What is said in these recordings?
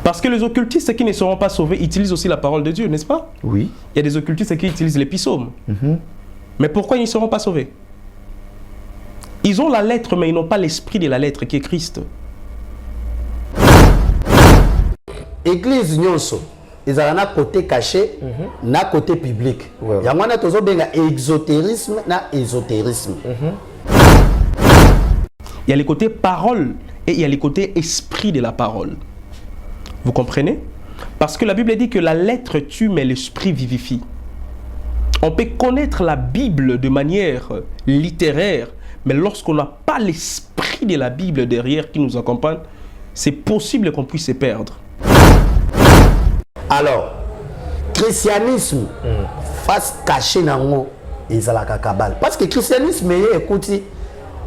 Parce que les occultistes qui ne seront pas sauvés utilisent aussi la parole de Dieu, n'est-ce pas? Oui. Il y a des occultistes qui utilisent les psaumes. Mais pourquoi ils ne seront pas sauvés? Ils ont la lettre, mais ils n'ont pas l'esprit de la lettre qui est Christ. Église nyonso, ils ont un côté caché, un côté public. Il y a un exotérisme, un ésotérisme. Il y a les côtés parole et il y a les côtés esprit de la parole. Vous comprenez? Parce que la Bible dit que la lettre tue, mais l'esprit vivifie. On peut connaître la Bible de manière littéraire, mais lorsqu'on n'a pas l'esprit de la Bible derrière qui nous accompagne, c'est possible qu'on puisse se perdre. Alors, christianisme, face cachée dans ils ont la cabale. Parce que christianisme, écoutez,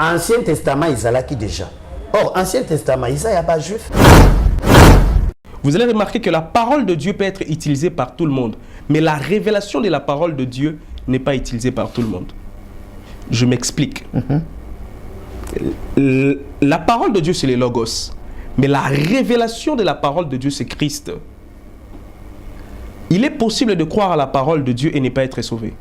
Ancien Testament, ils ont là qui déjà. Or, Ancien Testament, il n'y a pas juif. Vous allez remarquer que la parole de Dieu peut être utilisée par tout le monde, mais la révélation de la parole de Dieu n'est pas utilisée par tout le monde. Je m'explique. La parole de Dieu, c'est les logos, mais la révélation de la parole de Dieu, c'est Christ. Il est possible de croire à la parole de Dieu et ne pas être sauvé.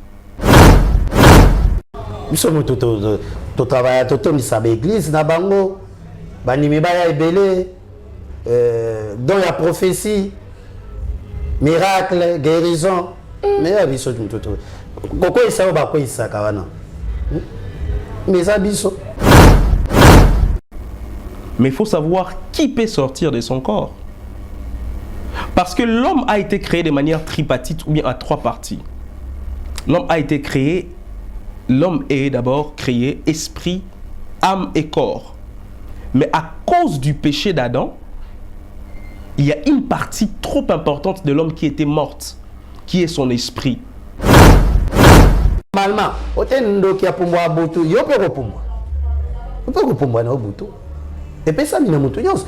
Nous sommes tout travail, tout l'église, nabango, banimibaya ebele, dans la prophétie, miracle, guérison. Mais il y a tout. Pourquoi il s'est pas ça kawana? Mais ça biso. Mais il faut savoir qui peut sortir de son corps. Parce que l'homme a été créé de manière tripartite ou bien à trois parties. L'homme a été créé, l'homme est d'abord créé esprit, âme et corps. Mais à cause du péché d'Adam, il y a une partie trop importante de l'homme qui était morte, qui est son esprit. Normalement, autant qui a pour moi boto, yo peut répondre. On peut répondre na boto. Et puis ça mina mutu nyos.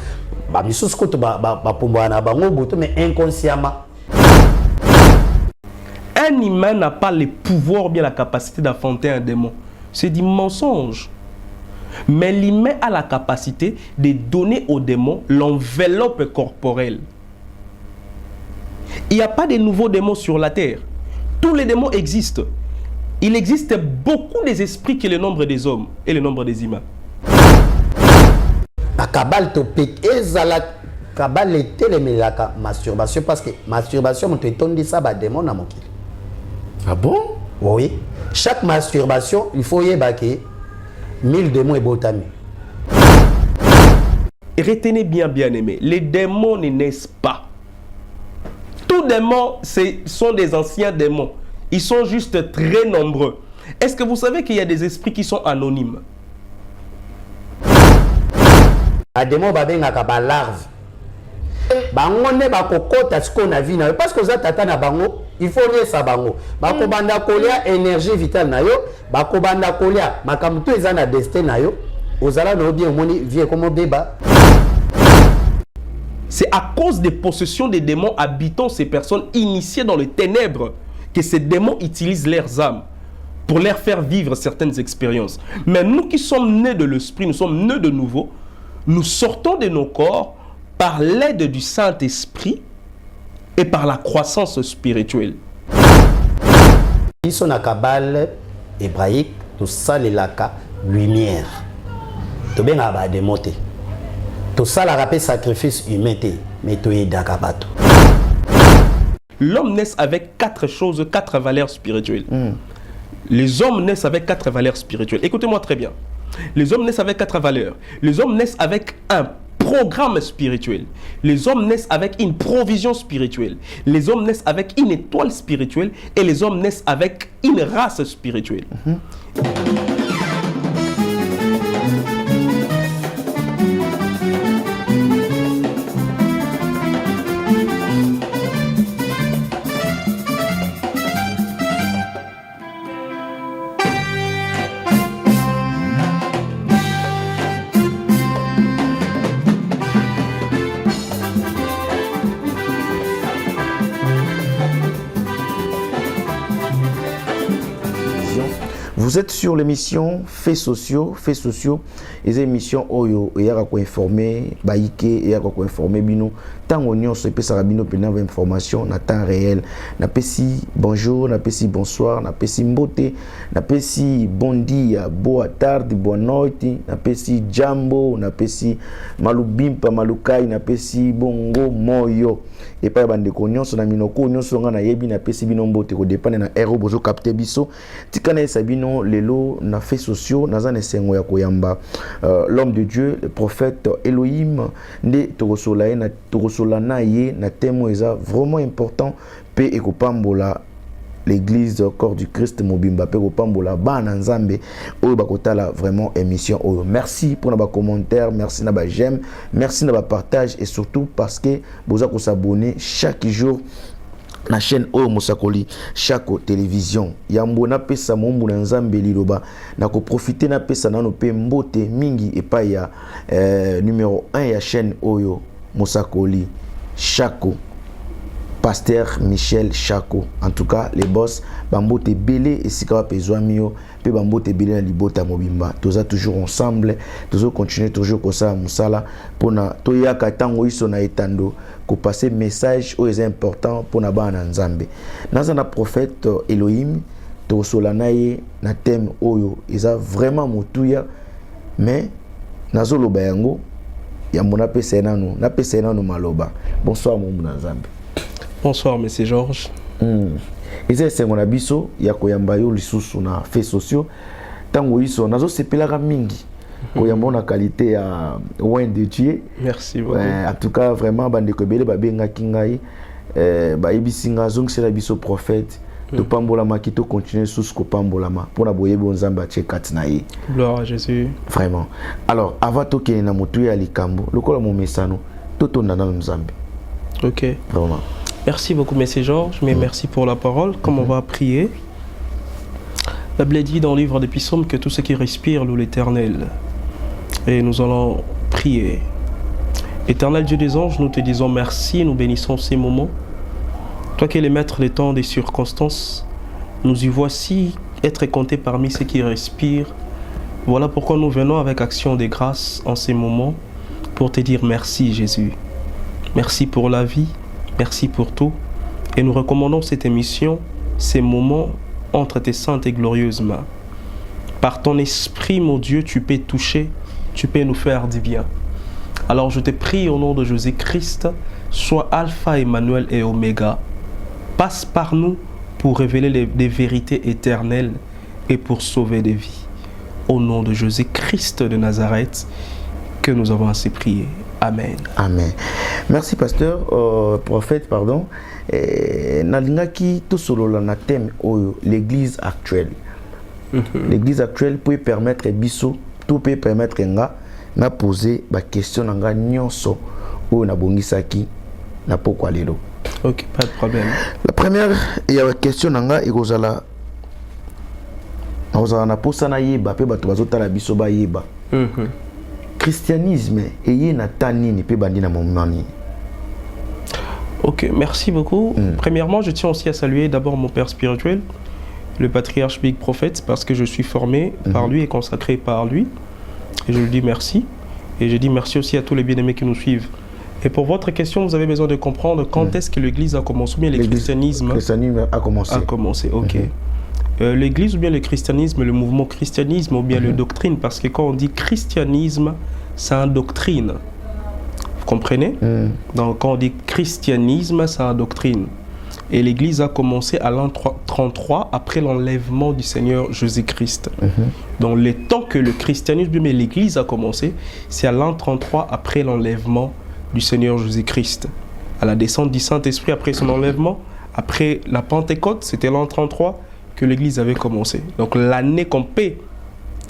Ba misus ko to ba pombo na bango boto mais inconsciemment. Un humain n'a pas le pouvoir ou bien la capacité d'affronter un démon. C'est du mensonge. Mais l'humain a la capacité de donner au démon l'enveloppe corporelle. Il n'y a pas de nouveaux démons sur la terre. Tous les démons existent. Il existe beaucoup des esprits que le nombre des hommes et le nombre des humains. La cabale topique ezala cabale était la masturbation parce que masturbation on te donne ça ba démon na mokili. Ah bon? Oui. Chaque masturbation, il faut y baquer 1000 démons et botami. Retenez bien, bien aimé, les démons ne naissent pas. Tous démons, sont des anciens démons. Ils sont juste très nombreux. Est-ce que vous savez qu'il y a des esprits qui sont anonymes? Les démons sont des larves. Bango ne ba kokota ce qu'on a vu na parce que ça tata na bango il faut lier ça bango ba ko banda kolia énergie vitale na yo ba ko banda kolia makamto eza na destin na yo ozala no bien moni vie comme beba. C'est à cause des possessions des démons habitant ces personnes initiées dans les ténèbres que ces démons utilisent leurs âmes pour leur faire vivre certaines expériences. Mais nous qui sommes nés de l'esprit, nous sommes nés de nouveau, nous sortons de nos corps par l'aide du Saint-Esprit et par la croissance spirituelle. Ils sont na cabale hébraïque, tout ça les laka lumière. Tout bien à démonter. Tout ça la rappelle sacrifice humain, mais tout est d'accord. L'homme naît avec quatre choses, quatre valeurs spirituelles. Les hommes naissent avec quatre valeurs spirituelles. Écoutez-moi très bien. Les hommes naissent avec quatre valeurs. Les hommes naissent avec un programme spirituel. Les hommes naissent avec une provision spirituelle. Les hommes naissent avec une étoile spirituelle. Et les hommes naissent avec une race spirituelle. Vous Vous êtes sur l'émission Faits sociaux. Faits sociaux, les émissions Oyo, et à quoi informer, Baïke, et à quoi informer Bino. Tant on se peut sarabino pendant information, na temps réel. Na pesi bonjour, na pesi bonsoir, na pesi mbote, na pesi bon dia, boa tarde, boa noite, na pesi jambo, na pesi malubimpa, malukai, na pesi bongo moyo. Et pas bande konyon na minoko nyonso nga na yebi na pesi bino mbote ko dépendre na ero bozo capter biso. Tikana sabino lelo na fait sociaux na zane sengo ya koyamba l'homme de Dieu, le prophète Elohim nde tokosola na tokosolana ye na thème eza vraiment important pe ekopambola l'église corps du Christ mobimba pe kopambola bana nzambe oyo bakotala vraiment émission oyo. Merci pour na commentaire, merci na ba j'aime, merci na ba partage et surtout parce que boza ko s'abonner chaque jour na chaîne oyo Mosakoli chaque télévision yambo na pesa mombu na nzambe liloba na ko profiter na pesa nano pe mbote mingi epa ya numéro 1 ya chaîne oyo Mosakoli Chako Pasteur Michel Chako. En tout cas, les boss, Bambote Belé et Sikawa Pezwamio, pe Bambote Belé na Libota Mobimba. Tous toujours ensemble, tous continuer toujours comme ça, Moussala, pour na Toya Katango Iso na Etando, pour passer message aux important pour na Bana Nzambe. Nazana prophète Elohim, Tosolanaye, na thème Oyo, ils a vraiment Moutuya, mais Nazolo Bayango, Yamona Pesenano, na Pesenano Maloba. Bonsoir, mon Nzambe. Bonsoir, monsieur Georges. Et c'est ce qu'on a biso, ya koyamba yo lisusu na faits sociaux. Tango iso nazo sepelaka mingi. Koyamba na qualité ya loin de Dieu. Merci beaucoup. En tout cas vraiment bande ko belé ba benga kingai ba ibisinga zong c'est la biso prophète. To pambola makito continuer sous ko pambola ma pour na boye bonzamba chekat na ye. Gloire à Jésus. Vraiment. Alors avant to ke na mutu ya likambo, lokola mo mesano toto na nzambe. OK. Vraiment. Merci beaucoup, monsieur Georges, mais merci pour la parole. Comme on va prier, la Bible dit dans le livre des Psaumes que tout ce qui respire loue l'Éternel. Et nous allons prier. Éternel Dieu des anges, nous te disons merci, nous bénissons ces moments. Toi qui es le maître des temps, des circonstances, nous y voici être comptés parmi ceux qui respirent. Voilà pourquoi nous venons avec action de grâce en ces moments pour te dire merci Jésus. Merci pour la vie. Merci pour tout. Et nous recommandons cette émission, ces moments entre tes saintes et glorieuses mains. Par ton esprit, mon Dieu, tu peux toucher, tu peux nous faire du bien. Alors je te prie au nom de Jésus-Christ, sois Alpha, Emmanuel et Oméga. Passe par nous pour révéler des vérités éternelles et pour sauver des vies. Au nom de Jésus-Christ de Nazareth, que nous avons ainsi prié. Amen. Amen. Merci pasteur, prophète, pardon. Nalingaki tout solo na thème l'église actuelle. L'église actuelle peut permettre biso, tout peut permettre nga na poser ba question nga nyonso o na bongisaki na pokwa lelo. OK, pas de problème. La première question nga ekozala na posa na yeba pe bato bazotala biso ba yeba. Christianisme et na tanini pe bandi na momani. Ok, merci beaucoup. Premièrement, je tiens aussi à saluer d'abord mon père spirituel, le patriarche Big Prophète, parce que je suis formé par lui et consacré par lui. Et je lui dis merci. Et je dis merci aussi à tous les bien-aimés qui nous suivent. Et pour votre question, vous avez besoin de comprendre quand est-ce que l'Église a commencé, ou bien le christianisme a commencé. A commencé, ok. L'Église ou bien le christianisme, le mouvement christianisme ou bien le doctrine, parce que quand on dit christianisme, c'est une doctrine. Vous comprenez? Donc quand on dit christianisme, c'est une doctrine. Et l'Église a commencé à l'an 33 après l'enlèvement du Seigneur Jésus-Christ. Donc le temps que le christianisme, mais l'Église a commencé, c'est à l'an 33 après l'enlèvement du Seigneur Jésus-Christ. À la descente du Saint-Esprit après son enlèvement, après la Pentecôte, c'était l'an 33 que l'Église avait commencé. Donc l'année qu'on peut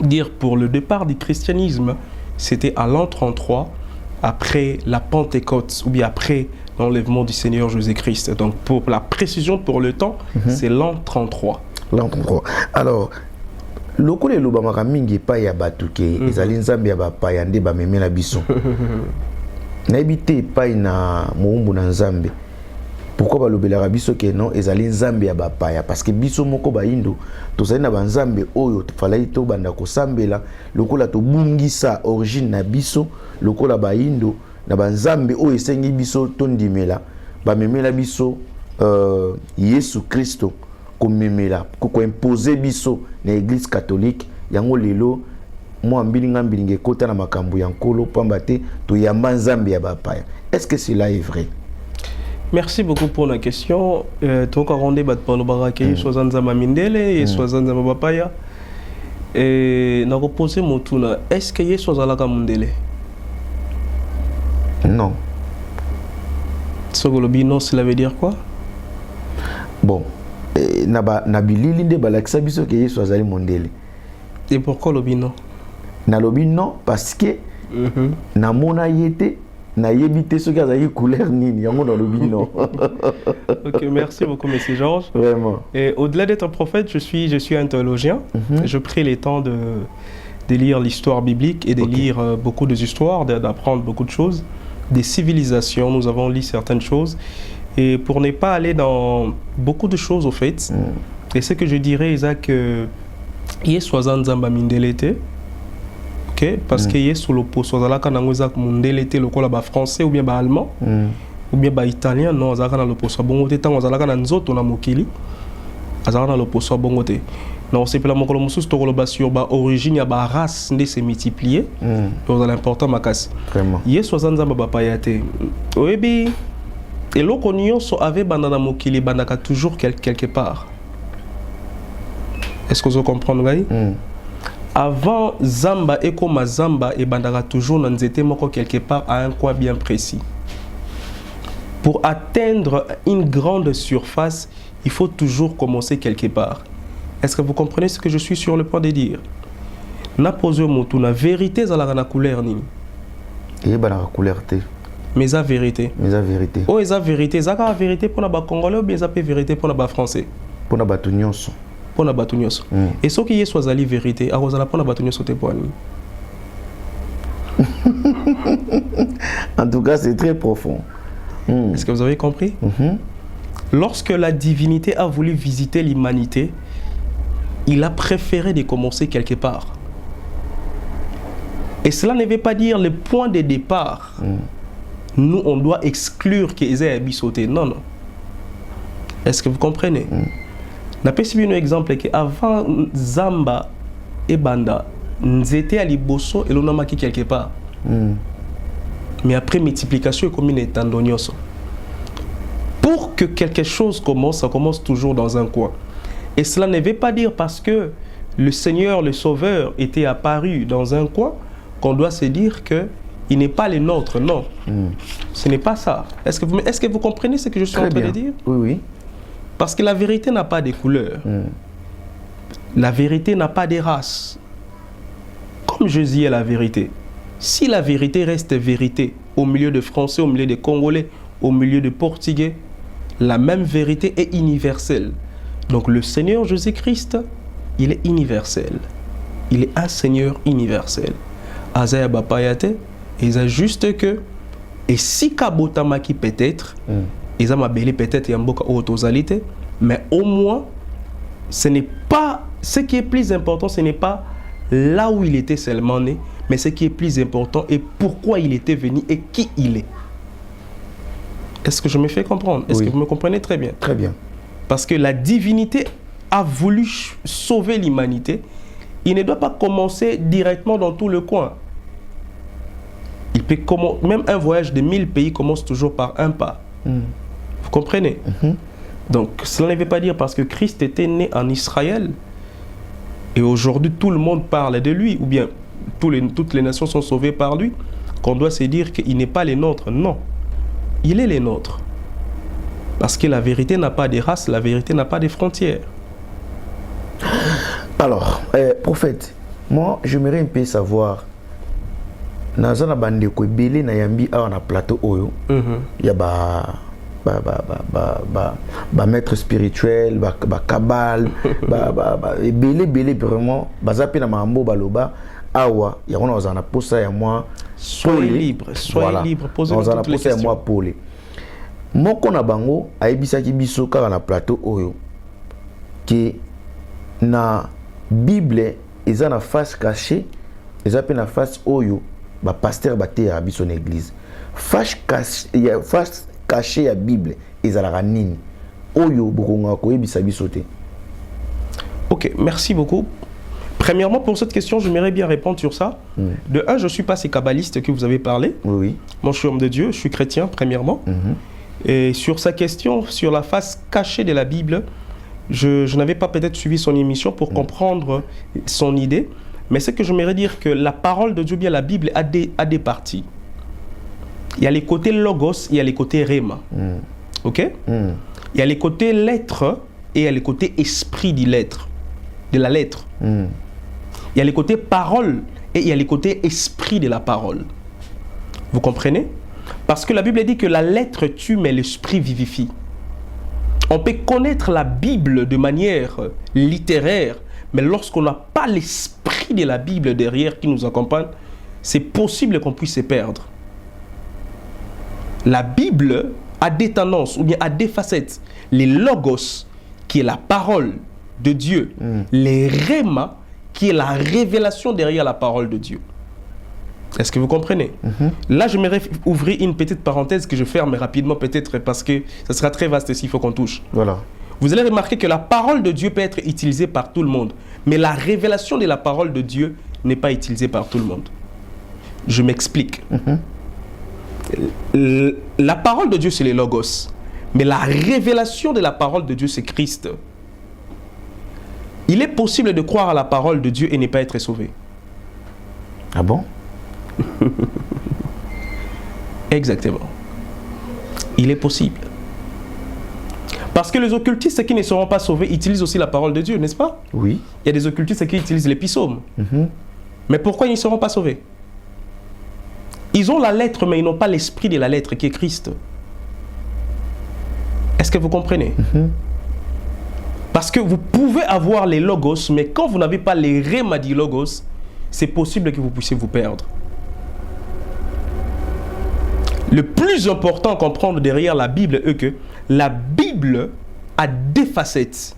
dire pour le départ du christianisme, c'était à l'an 33 après la Pentecôte ou bien après l'enlèvement du Seigneur Jésus-Christ. Donc pour la précision pour le temps, c'est l'an 33. L'an 33. Alors, lokole lobamaka mingi pa ya batuke ezali nzambe ya bapaya nde bamemela biso. Na ebite pa na moumbu na nzambe. Pourquoi balobelaka biso ke non ezali nzambe ya bapaya? Parce que biso moko bayindo tozali na banzambe oyo falai to banda kosambela lokola to bungisa origine na biso lokola bayindo na banzambe oyo esengi biso tondimela bamemela biso Yesu Kristo komemela ko imposer biso na église catholique yango lelo moi mbilinga mbilinge kota na makambo ya nkolo pamba te to yamba nzambe ya bapaya. Est-ce que cela est vrai? Merci beaucoup pour la question. Donc, on a parlé de Soazanzama Mindele et Soazanzama Bapaya. Et on a posé mon tour. Est-ce que y a Soazalaka Mindele? Non. Non, cela veut dire quoi? Bon, Nabili Linde Balaksa Biso que y a Soazali Mindele. Et pourquoi le non? Na lobi non parce que na mona yete na yebité ce gars a couleur nini yango dans le bino. Ok, merci beaucoup monsieur Georges. Vraiment. Et au-delà d'être un prophète, je suis un théologien. Je pris les temps de lire l'histoire biblique et de lire beaucoup d'histoires, d'apprendre beaucoup de choses, des civilisations. Nous avons lu certaines choses et pour ne pas aller dans beaucoup de choses au fait. Et ce que je dirais Isaac il est 60 ans Mindelete. Okay, parce qu'il est sous l'opposition de la français ou bien allemand ou bien italien, non, ça dans l'opposition bon côté tant on a nzoto na mokili azala dans l'opposition bon côté non c'est pas mon colomosus to koloba sur ba origine ya ba race ndé se multiplier donc l'important makasi vraiment il est 60 ans ba payate oyebi et l'okonyo so avait bandana mokili bandaka toujours quelque part. Est-ce que vous comprenez gars? Avant Zamba et comme Zamba et bandara toujours dans moko quelque part à un coin bien précis. Pour atteindre une grande surface, il faut toujours commencer quelque part. Est-ce que vous comprenez ce que je suis sur le point de dire? Na posé motu na vérité za la couleur ni. Et ba la couleur té. Mais la vérité. Mais la vérité. Oh, eza vérité, za ka vérité pour na ba congolais ou bien za pe vérité pour na ba français. Pour na ba tunyonso. Pour na batu nyonso. Et ce qui est soit la vérité, a kozala pour na batu nyonso te poani. En tout cas, c'est très profond. Est-ce que vous avez compris? Lorsque la divinité a voulu visiter l'humanité, il a préféré de commencer quelque part. Et cela ne veut pas dire le point de départ. Nous, on doit exclure qu'ils aient abissauté. Non, non. Est-ce que vous comprenez? Na pesi un exemple que avant Zamba et Banda, nous étions à Liboso et l'on a marqué quelque part. Mais après multiplication, comme une étendonioso. Pour que quelque chose commence, ça commence toujours dans un coin. Et cela ne veut pas dire parce que le Seigneur, le Sauveur, était apparu dans un coin qu'on doit se dire que il n'est pas le nôtre. Non, ce n'est pas ça. Est-ce que vous comprenez ce que je suis en train de dire? Oui, oui. Parce que la vérité n'a pas de couleur. La vérité n'a pas de race. Comme Jésus est la vérité. Si la vérité reste vérité au milieu de Français, au milieu de Congolais, au milieu de Portugais, la même vérité est universelle. Donc le Seigneur Jésus-Christ, il est universel. Il est un Seigneur universel. Azaya Bapayate, il a juste que, et si Kabotamaki peut-être, ils ont mabélé peut-être y a beaucoup d'autozalité, mais au moins, ce n'est pas, ce qui est plus important, ce n'est pas là où il était seulement né, mais ce qui est plus important est pourquoi il était venu et qui il est. Est-ce que je me fais comprendre? Est-ce que vous me comprenez très bien? Très bien. Parce que la divinité a voulu sauver l'humanité. Il ne doit pas commencer directement dans tout le coin. Il peut même un voyage de 1000 pays commence toujours par un pas. Vous comprenez? Donc, cela ne veut pas dire parce que Christ était né en Israël et aujourd'hui tout le monde parle de lui, ou bien toutes les nations sont sauvées par lui, qu'on doit se dire qu'il n'est pas les nôtres. Non, il est les nôtres. Parce que la vérité n'a pas de race, la vérité n'a pas de frontières. Alors, prophète, moi j'aimerais un peu savoir, dans la bande de Belé, na yambi a un plateau oyo, il y a maître spirituel, kabal, belé vraiment, zapi na mambo baloba, awa, il y a un posa ya moi. Soyez libre, posez-moi toutes les questions. moko na bango ayebisaki biso kaka na plateau oyo que na Bible eza na face cachée eza pe na face oyo ba pasteur baté ya biso na église face cachée ya Bible ezalaka nini oyo bokonga koyebisa biso te. Ok, merci beaucoup. Premièrement, pour cette question, j'aimerais bien répondre sur ça. De un, je ne suis pas ces kabbalistes que vous avez parlé. Oui. Moi, je suis homme de Dieu, je suis chrétien, premièrement. Et sur sa question, sur la face cachée de la Bible, je n'avais pas peut-être suivi son émission pour comprendre son idée. Mais ce que j'aimerais dire que la parole de Dieu, bien la Bible, a des parties. Il y a les côtés logos, il y a les côtés rhéma. Ok? Il y a les côtés lettres et il y a les côtés esprit de la lettre. Il y a les côtés parole et il y a les côtés esprit de la parole. Vous comprenez? Parce que la Bible dit que la lettre tue, mais l'esprit vivifie. On peut connaître la Bible de manière littéraire, mais lorsqu'on n'a pas l'esprit de la Bible derrière qui nous accompagne, c'est possible qu'on puisse se perdre. La Bible a des tendances ou bien a des facettes. Les logos, qui est la parole de Dieu, les rhéma, qui est la révélation derrière la parole de Dieu. Est-ce que vous comprenez? Là, j'aimerais ouvrir une petite parenthèse que je ferme rapidement peut-être parce que ça sera très vaste s'il faut qu'on touche. Voilà. Vous allez remarquer que la parole de Dieu peut être utilisée par tout le monde, mais la révélation de la parole de Dieu n'est pas utilisée par tout le monde. Je m'explique. La parole de Dieu, c'est les logos, mais la révélation de la parole de Dieu, c'est Christ. Il est possible de croire à la parole de Dieu et ne pas être sauvé. Ah bon? Exactement. Il est possible. Parce que les occultistes qui ne seront pas sauvés utilisent aussi la parole de Dieu, n'est-ce pas? Oui. Il y a des occultistes qui utilisent les psaumes. Mais pourquoi ils ne seront pas sauvés? Ils ont la lettre, mais ils n'ont pas l'esprit de la lettre qui est Christ. Est-ce que vous comprenez? Parce que vous pouvez avoir les logos, mais quand vous n'avez pas les rhéma du logos, c'est possible que vous puissiez vous perdre. Le plus important à comprendre derrière la Bible est que la Bible a des facettes.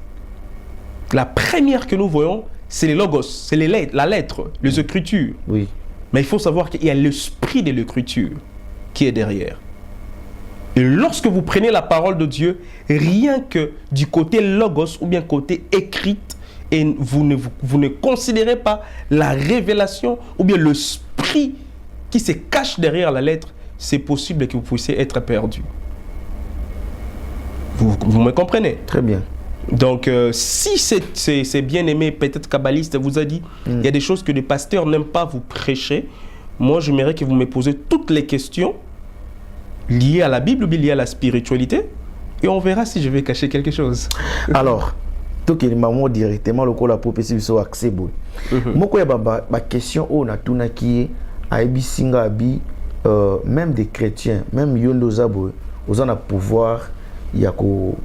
La première que nous voyons, c'est les logos, c'est les lettres, la lettre, les écritures. Oui. Mais il faut savoir qu'il y a l'esprit de l'écriture qui est derrière. Et lorsque vous prenez la parole de Dieu, rien que du côté logos ou bien côté écrite, et vous ne considérez pas la révélation ou bien l'esprit qui se cache derrière la lettre, c'est possible que vous puissiez être perdu. Vous me comprenez? Très bien. Donc, si c'est bien-aimé, peut-être kabbaliste, vous a dit, il y a des choses que les pasteurs n'aiment pas vous prêcher, moi, j'aimerais que vous me posiez toutes les questions liées à la Bible ou bien liées à la spiritualité, et on verra si je vais cacher quelque chose. Alors, tout qui est maman directement, le coup la prophétie soit accès bon. Moi, quoi, ma question, on a tout qui a singa abi, même des chrétiens, même yondo zabo, aux en a pouvoir, yako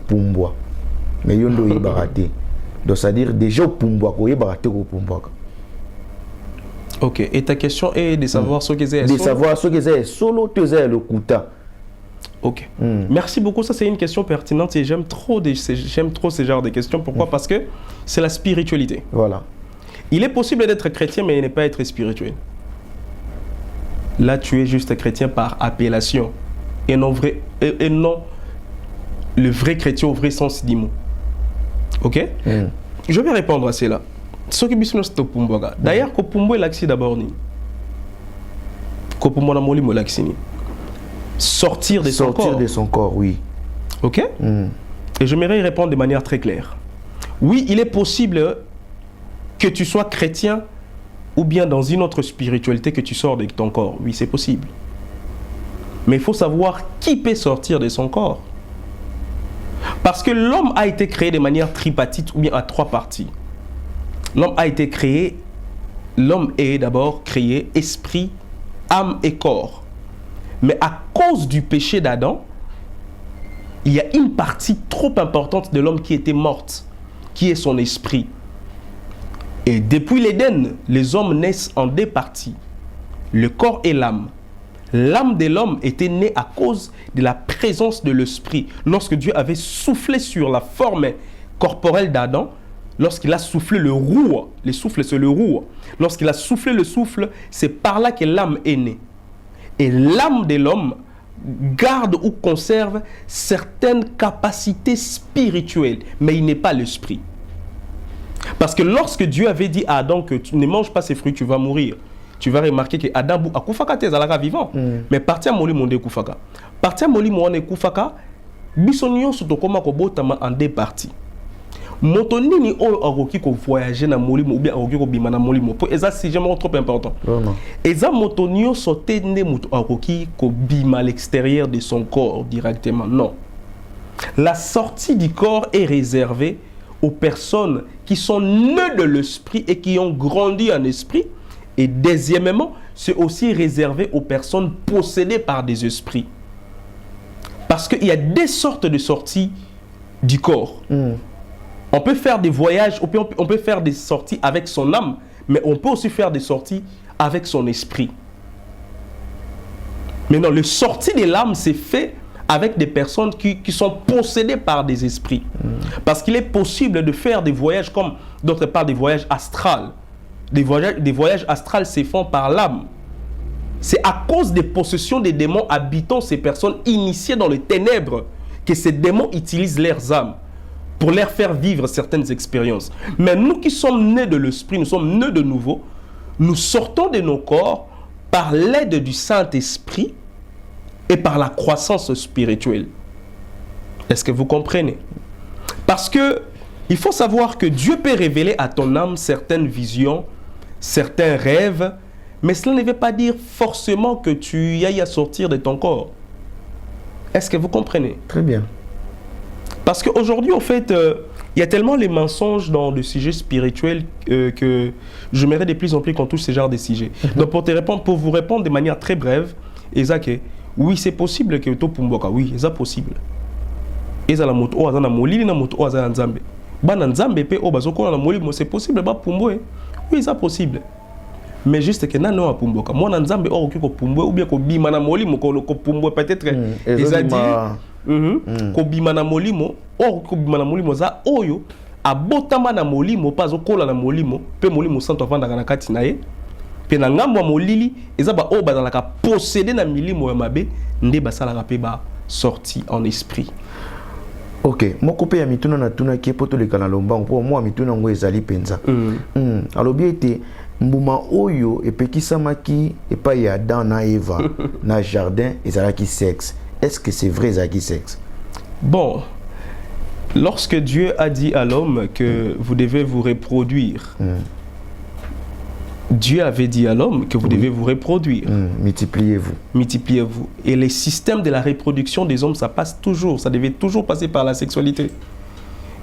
pumbwa. Mais yondo y baraté. Donc, c'est-à-dire déjà pumbwa, ko y baraté ko pumbwa. Ok, et ta question est de savoir ce que c'est. De savoir ce que c'est solo, tu sais le kuta. Ok. Merci beaucoup. Ça, c'est une question pertinente et j'aime trop ce genre de questions. Pourquoi? Parce que c'est la spiritualité. Voilà. Il est possible d'être chrétien, mais ne pas être spirituel. Là, tu es juste chrétien par appellation et non, et non le vrai chrétien au vrai sens du mot. Ok? Je vais répondre à cela. Ce qui est Pumboga. D'ailleurs, Kopumbo est l'axi d'abord. Kopumbo na moli mo l'axi. Sortir de son corps. Sortir de son corps, oui. Ok? Et j'aimerais y répondre de manière très claire. Oui, il est possible que tu sois chrétien ou bien dans une autre spiritualité que tu sors de ton corps. Oui, c'est possible. Mais il faut savoir qui peut sortir de son corps. Parce que l'homme a été créé de manière tripartite ou bien à trois parties. L'homme a été créé, l'homme est d'abord créé esprit, âme et corps. Mais à cause du péché d'Adam, il y a une partie trop importante de l'homme qui était morte, qui est son esprit. Et depuis l'Éden, les hommes naissent en deux parties, le corps et l'âme. L'âme de l'homme était née à cause de la présence de l'esprit. Lorsque Dieu avait soufflé sur la forme corporelle d'Adam, lorsqu'il a soufflé le roux, le souffle c'est le roux, lorsqu'il a soufflé le souffle, c'est par là que l'âme est née. Et l'âme de l'homme garde ou conserve certaines capacités spirituelles, mais il n'est pas l'esprit. Parce que lorsque Dieu avait dit à Adam que tu ne manges pas ces fruits, tu vas mourir, tu vas remarquer que Adam a kufaka te zalaka vivant, mais partir moli monde kufaka. Partir moli monde kufaka, bisonyo sotokoma ko botama en deux parties. Moto nini oyo akoki ko voyager na molimo ou bien akoki ko bima na molimo po eza si jamais trop important. Eza moto nyo sote ne moto akoki ko bima à l'extérieur de son corps directement. Non. La sortie du corps est réservée aux personnes qui sont nées de l'esprit et qui ont grandi en esprit. Et deuxièmement, c'est aussi réservé aux personnes possédées par des esprits. Parce qu'il y a des sortes de sorties du corps. On peut faire des voyages, on peut faire des sorties avec son âme, mais on peut aussi faire des sorties avec son esprit. Maintenant, le sortie de l'âme, c'est fait avec des personnes qui sont possédées par des esprits. Parce qu'il est possible de faire des voyages comme d'autre part des voyages astrales. Des voyages astrales se font par l'âme. C'est à cause des possessions des démons habitant ces personnes initiées dans les ténèbres que ces démons utilisent leurs âmes pour leur faire vivre certaines expériences. Mais nous qui sommes nés de l'esprit, nous sommes nés de nouveau, nous sortons de nos corps par l'aide du Saint-Esprit et par la croissance spirituelle. Est-ce que vous comprenez? Parce que il faut savoir que Dieu peut révéler à ton âme certaines visions, certains rêves, mais cela ne veut pas dire forcément que tu y ailles à sortir de ton corps. Est-ce que vous comprenez? Très bien. Parce qu'aujourd'hui, en fait, il y a tellement les mensonges dans le sujet spirituel que je m'aimerais de plus en plus qu'on touche ce genre de sujets. Donc, pour vous répondre de manière très brève, Isaac, oui, c'est possible que tu pumboka. Oui, c'est possible. C'est possible, oui, c'est possible. Mais juste que non, non, pumboka. Moi, Nzambe, ou bien ko bima na molimo, ko pumbo peut-être. Ils a dit. Ko bima na molimo, ko bima na molimo za oyo abotama na molimo pas okola na molimo, pe molimo santo vanda na kati na ye. Pe na ngambo molili, eza ba o bazalaka posséder na milimo ya mabe, nde basala pe ba sorti en esprit. Ok, moko pe ya mituna na tuna ki poto le kana lombango po moi mituna ngo ezali penza. Alobi ete mbuma oyo epekisamaki epa ya Adam na Eva na jardin ezalaki sexe. Est-ce que c'est vrai ezalaki sexe? Bon, lorsque Dieu a dit à l'homme que vous devez vous reproduire, Dieu avait dit à l'homme que vous devez vous reproduire. Multipliez-vous. Multipliez-vous. Et les systèmes de la reproduction des hommes, ça passe toujours, ça devait toujours passer par la sexualité.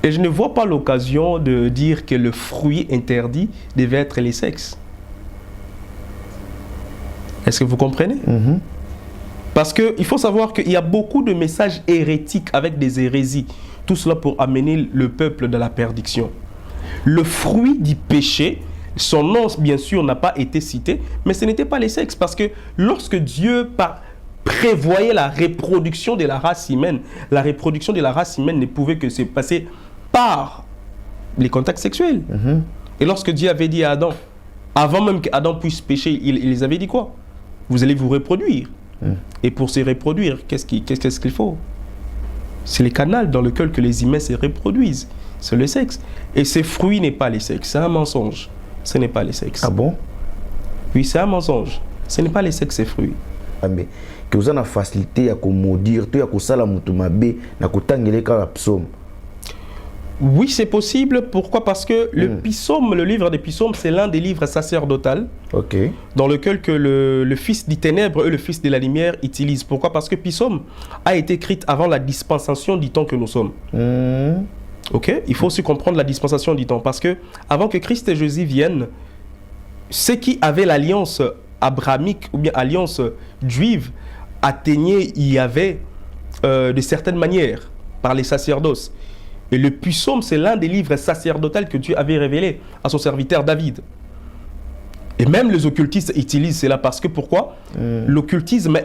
Et je ne vois pas l'occasion de dire que le fruit interdit devait être les sexes. Est-ce que vous comprenez? Parce qu'il faut savoir qu'il y a beaucoup de messages hérétiques avec des hérésies. Tout cela pour amener le peuple dans la perdition. Le fruit du péché, son nom bien sûr n'a pas été cité, mais ce n'était pas les sexes. Parce que lorsque Dieu prévoyait la reproduction de la race humaine, la reproduction de la race humaine ne pouvait que se passer par les contacts sexuels. Et lorsque Dieu avait dit à Adam, avant même qu'Adam puisse pécher, il les avait dit quoi? Vous allez vous reproduire. Et pour se reproduire, qu'est-ce qu'il faut? C'est le canal dans lequel que les humains se reproduisent. C'est le sexe. Et ce fruit n'est pas les sexes. C'est un mensonge. Ce n'est pas les sexes. Ah bon? Oui, c'est un mensonge. Ce n'est pas les sexes, ces fruits. Que vous avez la facilité à maudire, à psaume. Oui, c'est possible. Pourquoi? Parce que le psaume, le livre des psaumes, c'est l'un des livres sacerdotaux dans lequel que le fils des ténèbres et le fils de la lumière utilisent. Pourquoi? Parce que psaume a été écrit avant la dispensation du temps que nous sommes. Ok? Il faut aussi comprendre la dispensation du temps. Parce que avant que Christ et Jésus viennent, ceux qui avaient l'alliance abrahamique ou bien alliance juive atteignaient Yahvé de certaines manières par les sacerdoces. Et le psaume, c'est l'un des livres sacerdotaux que Dieu avait révélé à son serviteur David. Et même les occultistes utilisent cela parce que pourquoi? L'occultisme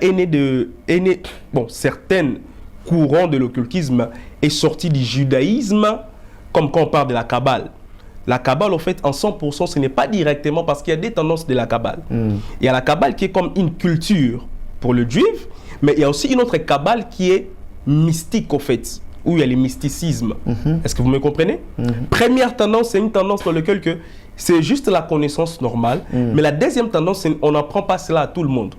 certains courants de l'occultisme est sorti du judaïsme, comme quand on parle de la Kabbale. La Kabbale, en fait, en 100%, ce n'est pas directement parce qu'il y a des tendances de la Kabbale. Il y a la Kabbale qui est comme une culture pour le juif, mais il y a aussi une autre Kabbale qui est mystique, en fait, où il y a le mysticisme. Est-ce que vous me comprenez? Première tendance, c'est une tendance dans laquelle c'est juste la connaissance normale, mais la deuxième tendance, on n'apprend pas cela à tout le monde.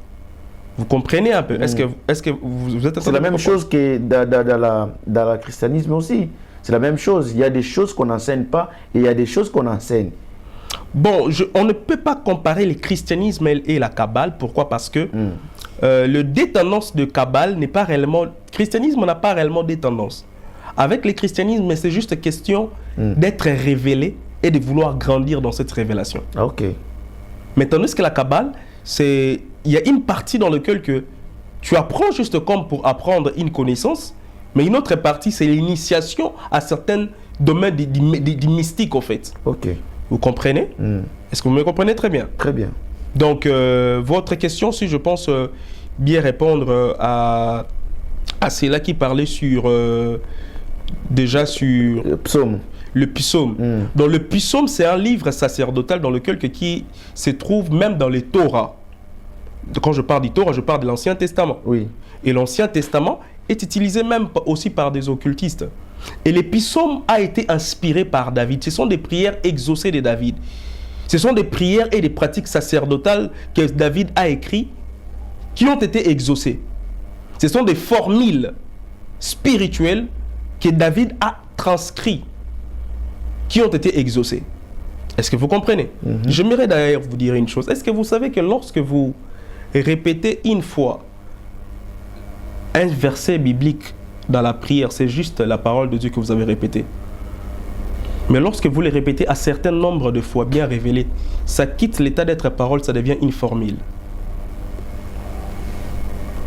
Vous comprenez un peu? Est-ce que vous êtes... C'est la même chose que dans le christianisme aussi. C'est la même chose. Il y a des choses qu'on n'enseigne pas et il y a des choses qu'on enseigne. Bon, on ne peut pas comparer le christianisme et la Kabbale. Pourquoi? Parce que le détendance de Kabbale n'est pas réellement... Le christianisme n'a pas réellement des tendances. Avec le christianisme, c'est juste question d'être révélé et de vouloir grandir dans cette révélation. Ah, ok. Mais tandis que la Kabbale, il y a une partie dans laquelle que tu apprends juste comme pour apprendre une connaissance, mais une autre partie, c'est l'initiation à certains domaines du mystique, en fait. Ok. Vous comprenez? Est-ce que vous me comprenez très bien? Très bien. Donc, votre question, si je pense bien répondre à cela qui parlait sur... déjà sur... Le psaume. Le psaume. Donc, le psaume, c'est un livre sacerdotal dans lequel qui se trouve même dans les Torah. Quand je parle du Torah, je parle de l'Ancien Testament. Oui. Et l'Ancien Testament est utilisé même aussi par des occultistes. Et les psaumes a été inspiré par David. Ce sont des prières exaucées de David. Ce sont des prières et des pratiques sacerdotales que David a écrites qui ont été exaucées. Ce sont des formules spirituelles que David a transcrites qui ont été exaucées. Est-ce que vous comprenez? J'aimerais d'ailleurs vous dire une chose. Est-ce que vous savez que lorsque vous répétez une fois un verset biblique dans la prière, c'est juste la parole de Dieu que vous avez répétée. Mais lorsque vous les répétez à certain nombre de fois bien révélé, ça quitte l'état d'être parole, ça devient une formule.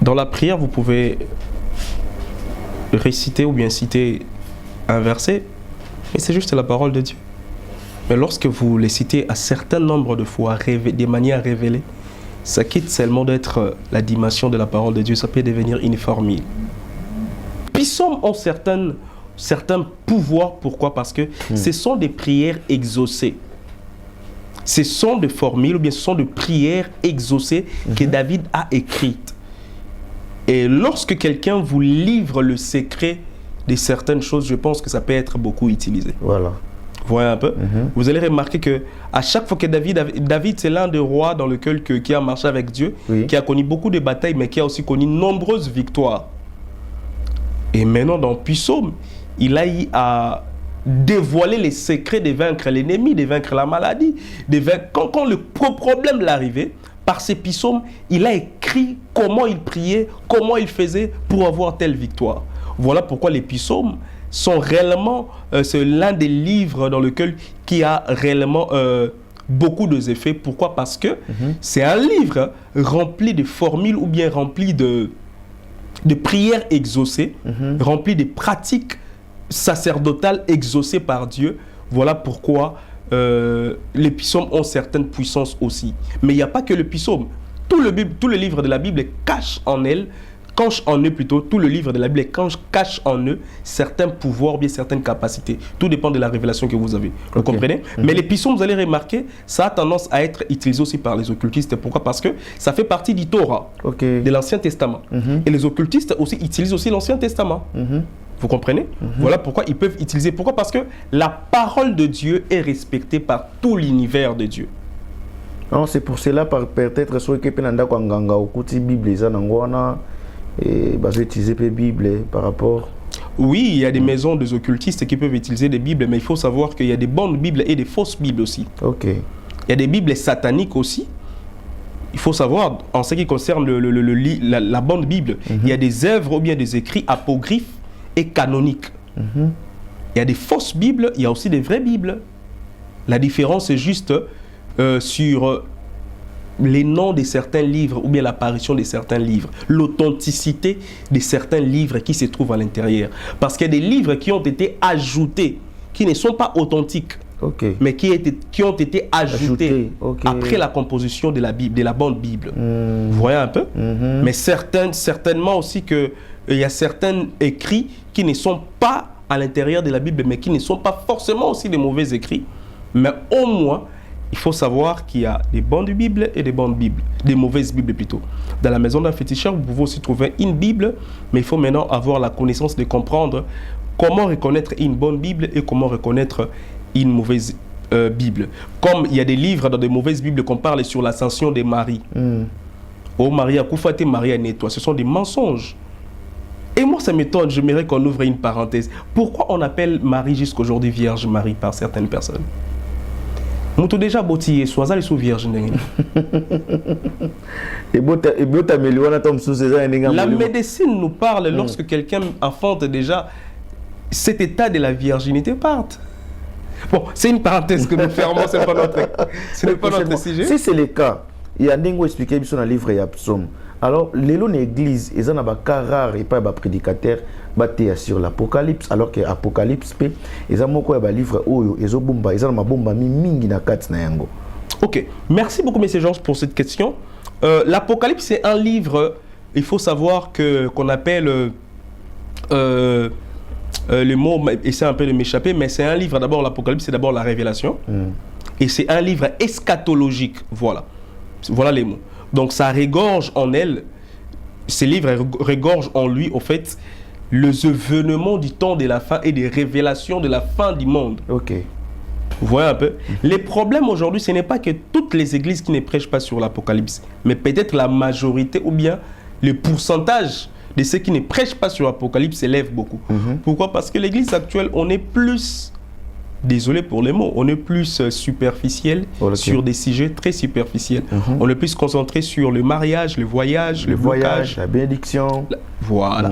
Dans la prière, vous pouvez réciter ou bien citer un verset, mais c'est juste la parole de Dieu. Mais lorsque vous les citez à certain nombre de fois, de manière révélée, ça quitte seulement d'être la dimension de la parole de Dieu, ça peut devenir une formule. Les psaumes ont certains pouvoirs. Pourquoi? Parce que ce sont des prières exaucées. Ce sont des formules ou bien ce sont des prières exaucées que David a écrites. Et lorsque quelqu'un vous livre le secret de certaines choses, je pense que ça peut être beaucoup utilisé. Voilà. Vous voyez un peu? Vous allez remarquer que à chaque fois que David c'est l'un des rois dans lequel qui a marché avec Dieu, qui a connu beaucoup de batailles, mais qui a aussi connu nombreuses victoires. Et maintenant, dans Psaume, il a eu à dévoiler les secrets de vaincre l'ennemi, de vaincre la maladie, quand le problème l'arrivait, par ses psaumes, il a écrit comment il priait, comment il faisait pour avoir telle victoire. Voilà pourquoi les psaumes sont réellement, c'est l'un des livres dans lequel qui a réellement beaucoup d'effets. Pourquoi? Parce que c'est un livre rempli de formules ou bien rempli de prières exaucées, rempli de pratiques sacerdotales exaucées par Dieu. Voilà pourquoi les psaumes ont certaines puissances aussi. Mais il n'y a pas que le psaume. Tout le livre de la Bible cache en eux, tout le livre de la Bible cache en eux certains pouvoirs ou bien certaines capacités. Tout dépend de la révélation que vous avez. Vous comprenez? Mais les psaumes, vous allez remarquer, ça a tendance à être utilisé aussi par les occultistes. Pourquoi? Parce que ça fait partie du Torah, de l'Ancien Testament. Et les occultistes aussi utilisent aussi l'Ancien Testament. Vous comprenez? Voilà pourquoi ils peuvent utiliser. Pourquoi? Parce que la parole de Dieu est respectée par tout l'univers de Dieu. C'est pour cela peut-être soit que penanda kwa nganga okuti Bible za nangwana et bazo utiliser la Bible par rapport. Oui, il y a des maisons des occultistes qui peuvent utiliser des Bibles, mais il faut savoir qu'il y a des bonnes Bibles et des fausses Bibles aussi. Ok. Il y a des Bibles sataniques aussi. Il faut savoir, en ce qui concerne la bonne Bible, il y a des œuvres ou bien des écrits apocryphes et canoniques. Il y a des fausses Bibles, il y a aussi des vraies Bibles. La différence est juste sur les noms de certains livres ou bien l'apparition de certains livres, l'authenticité de certains livres qui se trouvent à l'intérieur. Parce qu'il y a des livres qui ont été ajoutés, qui ne sont pas authentiques. mais qui ont été ajoutés après la composition de la Bible, de la bonne Bible. Vous voyez un peu? Mais certainement aussi qu'il y a certains écrits qui ne sont pas à l'intérieur de la Bible, mais qui ne sont pas forcément aussi des mauvais écrits. Mais au moins, il faut savoir qu'il y a des bonnes Bibles et des bonnes Bibles, des mauvaises Bibles plutôt. Dans la maison d'un féticheur, vous pouvez aussi trouver une Bible, mais il faut maintenant avoir la connaissance de comprendre comment reconnaître une bonne Bible et comment reconnaître une mauvaise Bible. Comme il y a des livres dans des mauvaises Bibles qu'on parle sur l'ascension de Marie. Oh Marie a Koufate, Marie a nettoyé. Ce sont des mensonges. Et moi, ça m'étonne, j'aimerais qu'on ouvre une parenthèse. Pourquoi on appelle Marie jusqu'aujourd'hui Vierge Marie par certaines personnes? Moutou déjà botillé, soit les sous vierge. La médecine nous parle lorsque quelqu'un enfante déjà, cet état de la virginité parte. Bon, c'est une parenthèse que nous fermons, ce n'est pas notre sujet. Si c'est le cas, il y a des expliqué dans le livre et Psaume. Alors, l'église, ils ont un cas rare et pas un prédicateur sur l'Apocalypse, alors que l'Apocalypse, ils ont un livre où ils ont un bomba mingi na kat na yango. Ok, merci beaucoup, M. Georges, pour cette question. L'Apocalypse, c'est un livre, il faut savoir qu'on appelle, le mot essaie un peu de m'échapper, mais c'est un livre, d'abord l'Apocalypse, c'est d'abord la révélation. Et c'est un livre eschatologique, voilà. Voilà les mots. Donc ça regorge en elle, ces livres regorgent en lui, au fait, les événements du temps de la fin et des révélations de la fin du monde. Ok. Vous voyez un peu? Les problèmes aujourd'hui, ce n'est pas que toutes les églises qui ne prêchent pas sur l'Apocalypse, mais peut-être la majorité ou bien le pourcentage de ceux qui ne prêchent pas sur l'Apocalypse s'élève beaucoup. Pourquoi? Parce que l'église actuelle, on est plus, désolé pour les mots, on est plus superficiel sur des sujets très superficiels. On est plus concentré sur le mariage, le voyage, le blocage, la bénédiction. Voilà.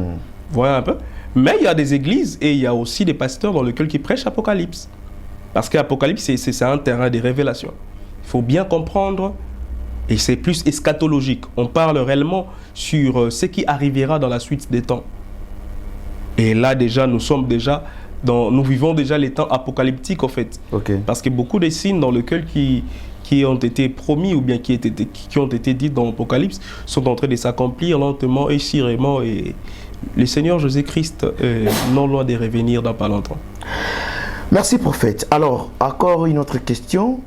Voilà un peu. Mais il y a des églises et il y a aussi des pasteurs dans lesquels qui prêchent l'Apocalypse. Parce que l'Apocalypse, c'est un terrain de révélation. Il faut bien comprendre, et c'est plus eschatologique. On parle réellement sur ce qui arrivera dans la suite des temps. Et là déjà, nous vivons déjà les temps apocalyptiques en fait. Parce que beaucoup de signes dans lesquels qui ont été promis ou bien qui ont été dits dans l'Apocalypse sont en train de s'accomplir lentement et sûrement. Et le Seigneur Jésus-Christ est non loin de revenir dans pas longtemps. Merci prophète. Alors, encore une autre question.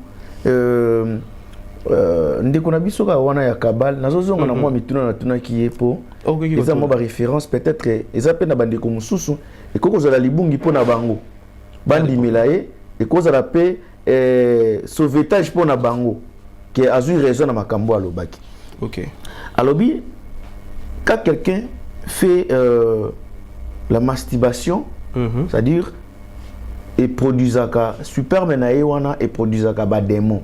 Ndeko na biso ka wana ya kabal nazozonga na mwa mituna na tuna kiyepo. Eza mo ba référence peut-être eza pe na bandeko mususu et koko za la libungi pona bango. Bandi milaye et koza la pe sauvetage pona bango qui a eu raison na makambo alobaki. OK. Alobi quand quelqu'un fait la masturbation, c'est-à-dire et produisaka superbe na wana et produisaka ba démon.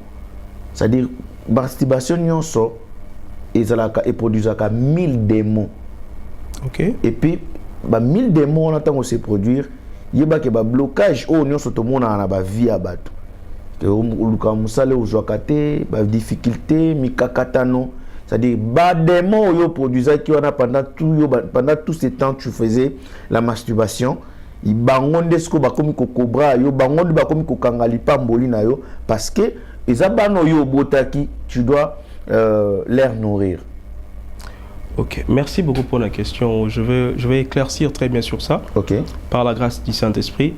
C'est-à-dire masturbation nyonso ezalaka et produisaka 1000 démons. OK. Et puis ba 1000 démons on attend se produire, yeba ke ba blocage o nyonso to mona na ba vie ya bato. Que luka musale ozwakate ba difficulté mikakatano, c'est-à-dire ba démons yo produisa ki wana pendant tout ce temps tu faisais la masturbation. Bangonde sko bakomi ko cobra yo bangonde bakomi ko kangali pamboli na yo parce que ezabano yo botaki tu dois les nourrir. OK, merci beaucoup pour la question. Je vais éclaircir très bien sur ça. OK. Par la grâce du Saint-Esprit.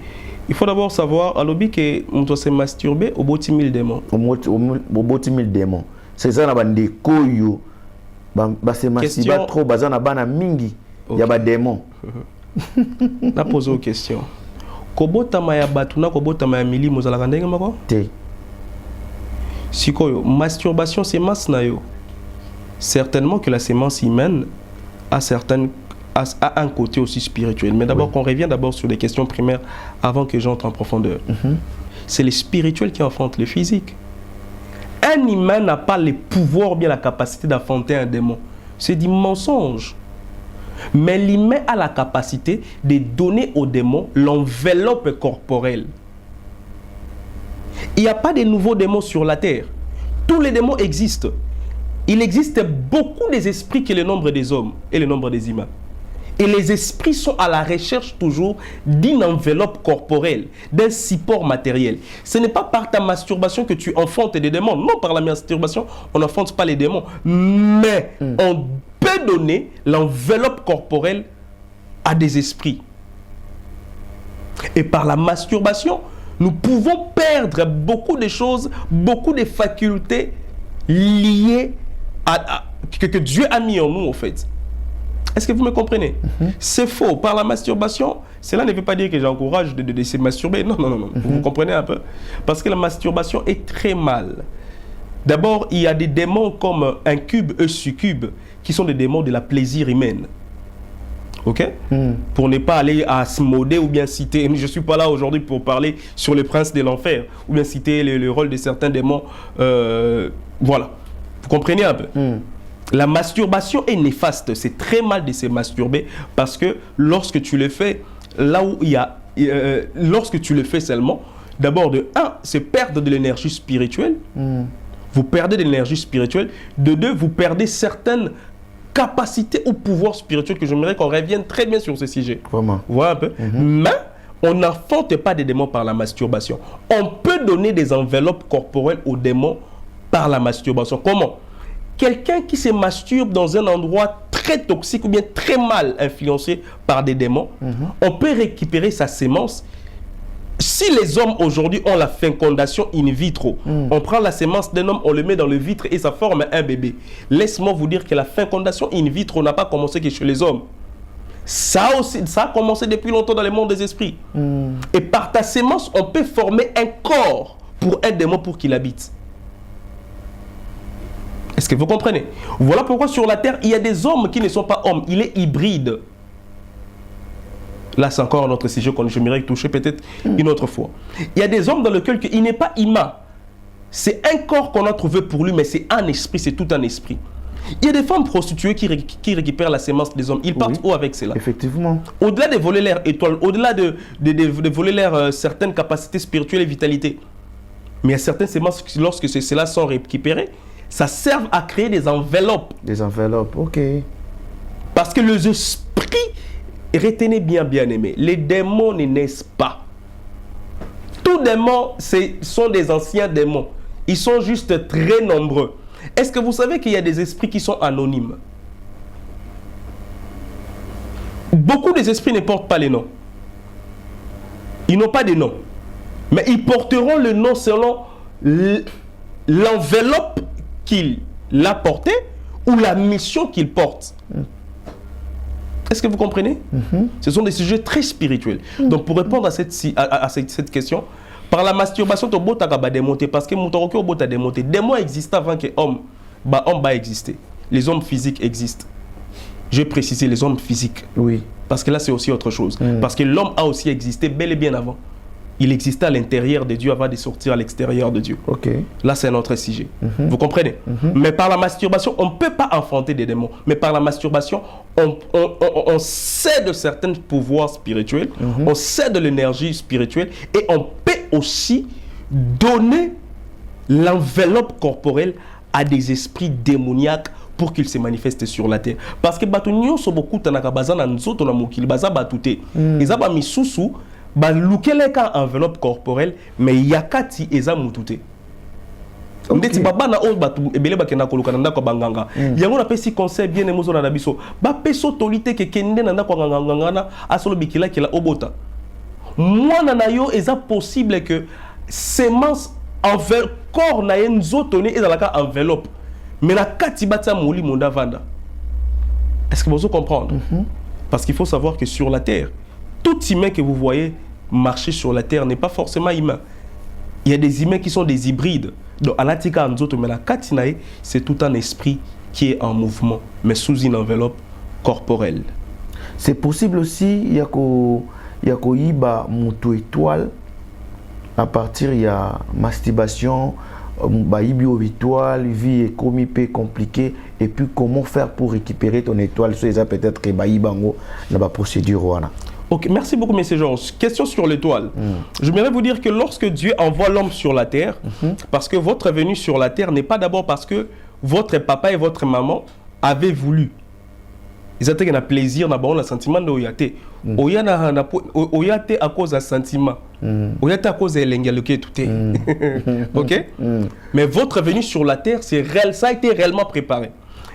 Il faut d'abord savoir à l'obi que on doit se masturber au boti 1000 démons. Au boti 1000 démons. C'est ça na bande koyo ba se masturber trop bazana bana mingi ya ba démons. Na pose une question. Kobotama ya batu na kobotama ya milimo zalaka ndenge mako? Te. Sikoyo, masturbation sémence na yo. Certainement que la sémence humaine a un côté aussi spirituel. Mais d'abord, qu'on revienne d'abord sur les questions primaires avant que j'entre en profondeur. C'est le spirituel qui enfante le physique. Un humain n'a pas le pouvoir ou bien la capacité d'affronter un démon. C'est du mensonge. Mais l'humain a la capacité de donner au démon l'enveloppe corporelle. Il n'y a pas de nouveaux démons sur la terre. Tous les démons existent. Il existe beaucoup des esprits que le nombre des hommes et le nombre des humains. Et les esprits sont à la recherche toujours d'une enveloppe corporelle, d'un support matériel. Ce n'est pas par ta masturbation que tu enfantes des démons. Non, par la masturbation, on n'enfante pas les démons. Mais on peut donner l'enveloppe corporelle à des esprits. Et par la masturbation, nous pouvons perdre beaucoup de choses, beaucoup de facultés liées que Dieu a mis en nous, en fait. Est-ce que vous me comprenez? C'est faux. Par la masturbation, cela ne veut pas dire que j'encourage de se masturber. Non, non, non, non. Vous comprenez un peu? Parce que la masturbation est très mal. D'abord, il y a des démons comme incube et succube, qui sont des démons de la plaisir humaine. Ok? Pour ne pas aller à Smodé ou bien citer, je ne suis pas là aujourd'hui pour parler sur les princes de l'enfer, ou bien citer le rôle de certains démons. Voilà. Vous comprenez un peu? La masturbation est néfaste. C'est très mal de se masturber parce que lorsque tu le fais, là où il y a... lorsque tu le fais seulement, d'abord de 1, c'est perdre de l'énergie spirituelle. Vous perdez de l'énergie spirituelle. De 2, vous perdez certaines capacités ou pouvoirs spirituels que j'aimerais qu'on revienne très bien sur ce sujet. Vraiment. Voilà un peu. Mais on n'enfante pas des démons par la masturbation. On peut donner des enveloppes corporelles aux démons par la masturbation. Comment? Quelqu'un qui se masturbe dans un endroit très toxique ou bien très mal influencé par des démons, on peut récupérer sa sémence. Si les hommes aujourd'hui ont la fécondation in vitro, on prend la sémence d'un homme, on le met dans le vitre et ça forme un bébé. Laisse-moi vous dire que la fécondation in vitro n'a pas commencé que chez les hommes. Ça a commencé depuis longtemps dans le monde des esprits. Et par ta sémence, on peut former un corps pour un démon pour qu'il habite. Est-ce que vous comprenez? Voilà pourquoi sur la terre, il y a des hommes qui ne sont pas hommes. Il est hybride. Là, c'est encore un autre sujet que j'aimerais toucher peut-être une autre fois. Il y a des hommes dans lesquels il n'est pas humain. C'est un corps qu'on a trouvé pour lui, mais c'est un esprit, c'est tout un esprit. Il y a des femmes prostituées qui récupèrent la sémence des hommes. Ils partent où avec cela? Effectivement. Au-delà de voler l'air étoile, au-delà de voler l'air certaines capacités spirituelles et vitalité. Mais il y a certaines sémences, lorsque celles-là sont récupérées, ça sert à créer des enveloppes. Des enveloppes, ok. Parce que les esprits, retenez bien, bien aimés, les démons ne naissent pas. Tous démons, sont des anciens démons. Ils sont juste très nombreux. Est-ce que vous savez qu'il y a des esprits qui sont anonymes? Beaucoup des esprits ne portent pas les noms. Ils n'ont pas de nom. Mais ils porteront le nom selon l'enveloppe qu'il a portée ou la mission qu'il porte. Est-ce que vous comprenez? Ce sont des sujets très spirituels. Donc pour répondre à cette question, par la masturbation, tu as démonté parce que tu as démonté. Des mots existent avant que l'homme va exister. Les hommes physiques existent. Je vais préciser les hommes physiques. Oui. Parce que là, c'est aussi autre chose. Parce que l'homme a aussi existé bel et bien avant. Il existait à l'intérieur de Dieu avant de sortir à l'extérieur de Dieu. Ok. Là, c'est un autre sujet. Vous comprenez? Mais par la masturbation, on ne peut pas enfanter des démons. Mais par la masturbation, on cède certains pouvoirs spirituels, on cède l'énergie spirituelle et on peut aussi donner l'enveloppe corporelle à des esprits démoniaques pour qu'ils se manifestent sur la terre. Parce que Batunio so beaucoup tanaka bazana nzoto na mokili baza batute. Ezaba misusu ba lukeleka enveloppe corporelle mais yakati eza mutute. Ndeti baba na o batu ebele bakena koluka na ndako banganga. Yango na pesi conseil bien emozo na biso. Ba peso tolite ke kende na ndako nganga na asolo bikila kila obota. Mwana na yo eza possible que semence enveloppe corps na nzoto ne ezalaka enveloppe. Mais la katibata mouli monda vanda. Est-ce que vous comprenez? Parce qu'il faut savoir que sur la terre, tout humain que vous voyez marcher sur la terre n'est pas forcément humain. Il y a des humains qui sont des hybrides. Donc, Anatika Nzoto, mais la Katinae, c'est tout un esprit qui est en mouvement, mais sous une enveloppe corporelle. C'est possible aussi, il y a Iba Moutou étoile, à partir il y a masturbation, Baïbio étoile, vie est compliquée, et puis comment faire pour récupérer ton étoile, ça peut-être que Baïbango n'a pas procédure. Ok, merci beaucoup, M. Georges. Question sur l'étoile. J'aimerais vous dire que lorsque Dieu envoie l'homme sur la terre, parce que votre venue sur la terre n'est pas d'abord parce que votre papa et votre maman avaient voulu. ils ont un plaisir, un sentiment de oyate. Oyate à cause d'un sentiment. Oyate à cause de l'engagement tout est. Ok? Mais votre venue sur la terre, c'est réel, ça a été réellement préparé.